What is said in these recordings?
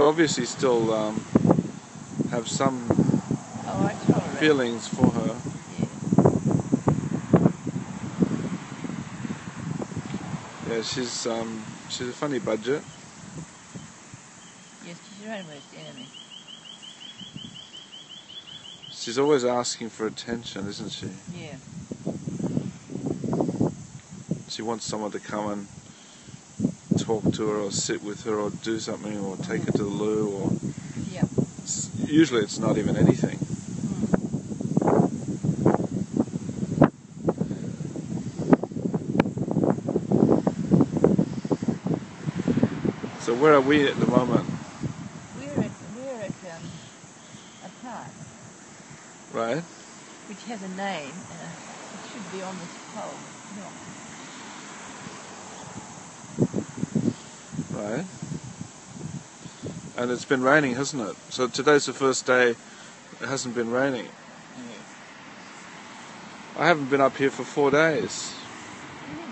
Obviously still have some feelings for her. Yeah, she's a funny budget. Yes, she's your own worst enemy. She's always asking for attention, isn't she? Yeah. She wants someone to come and talk to her or sit with her or do something or take her to the loo or... Yeah. Usually it's not even anything. So where are we at the moment? We're at a park. Right. Which has a name. It should be on this pole. No. Right. And it's been raining, hasn't it? So today's the first day it hasn't been raining. Yes. I haven't been up here for 4 days. Really?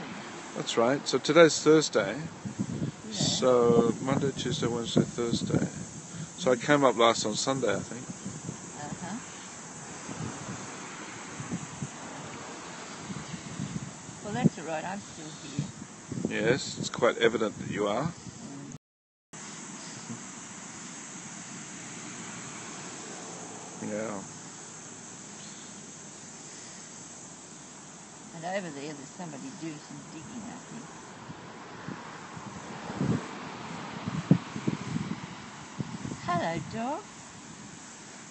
That's right. So today's Thursday. Yeah. So Monday, Tuesday, Wednesday, Thursday. So I came up last on Sunday, I think. Uh-huh. Well, that's all right. I'm still here. Yes, it's quite evident that you are. Yeah. And over there, there's somebody doing some digging, I think. Hello, dog.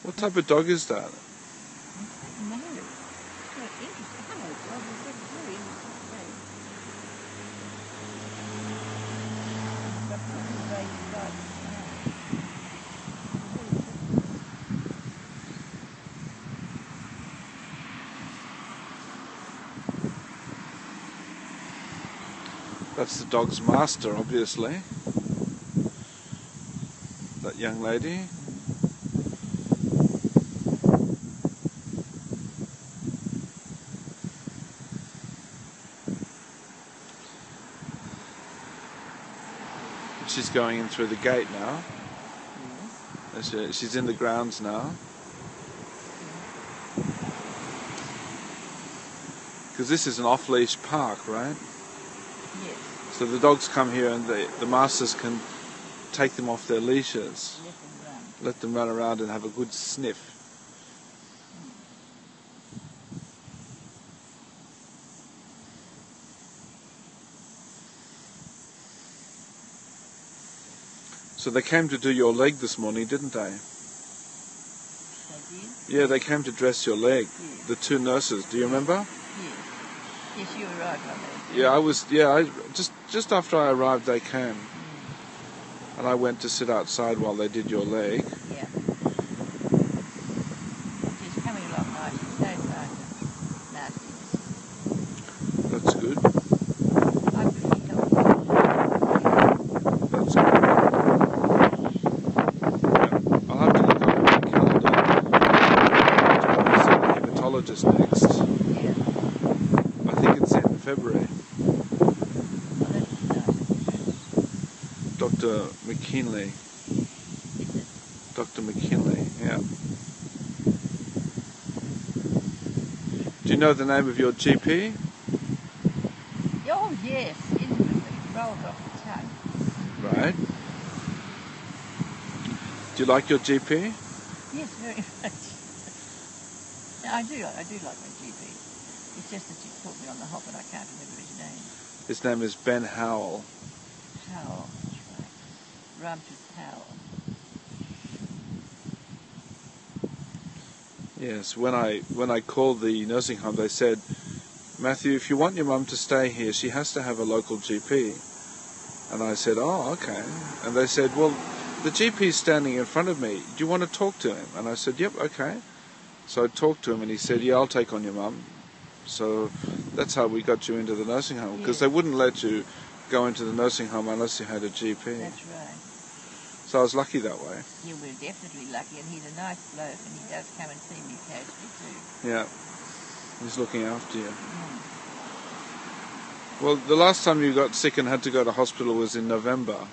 What type of dog is that? I don't know. Very interesting. Hello, dog. You've got a very interesting face. Got some great lights. That's the dog's master, obviously. That young lady. She's going in through the gate now. Yes. She's in the grounds now. Because this is an off-leash park, right? Yes. So the dogs come here and the masters can take them off their leashes. Let them run. Let them run around and have a good sniff. So they came to do your leg this morning, didn't they? They did? Yeah, they came to dress your leg. Yes. The two nurses. Do you remember? Yes. Yes, you arrived on that. Yeah, I was. Yeah, just after I arrived, they came, and I went to sit outside while they did your leg. Yeah. She's coming along nicely. No nastiness. That's good. I'm pretty healthy. That's good. Yeah. I'll have to look up my calendar. I see the hematologist next. Yeah. I think it's in February. Well, that's nice. Dr. McKinley. Is it? Dr. McKinley, yeah. Do you know the name of your GP? Oh, yes. Interesting. It rolled off the tongue. Right. Do you like your GP? Yes, very much. No, I do like my GP. It's just that you caught me on the hop and I can't remember his name. His name is Ben Howell. Powell, that's right. Ramsey Powell. Yes, when I called the nursing home, they said, Matthew, if you want your mum to stay here, she has to have a local GP. And I said, oh, okay. And they said, well, the GP's standing in front of me. Do you want to talk to him? And I said, yep, okay. So I talked to him and he said, yeah, I'll take on your mum. So that's how we got you into the nursing home, because they wouldn't let you go into the nursing home unless you had a GP. That's right. So I was lucky that way. You were definitely lucky, and he's a nice bloke, and he does come and see me occasionally too. Yeah. He's looking after you. Mm. Well, the last time you got sick and had to go to hospital was in November.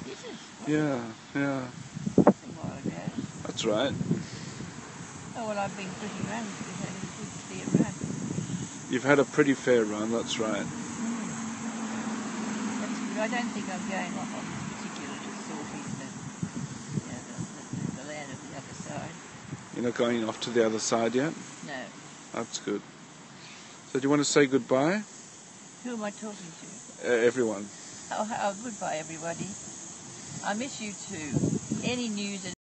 This is Yeah, yeah. a while ago. That's right. Oh, well, I've been pretty around because I had a good clear run. You've had a pretty fair run, that's right. That's good. I don't think I'm going off on particular to Salties, the land of the other side. You're not going off to the other side yet? No. That's good. So do you want to say goodbye? Who am I talking to? Everyone. Oh, goodbye, everybody. I miss you too. Any news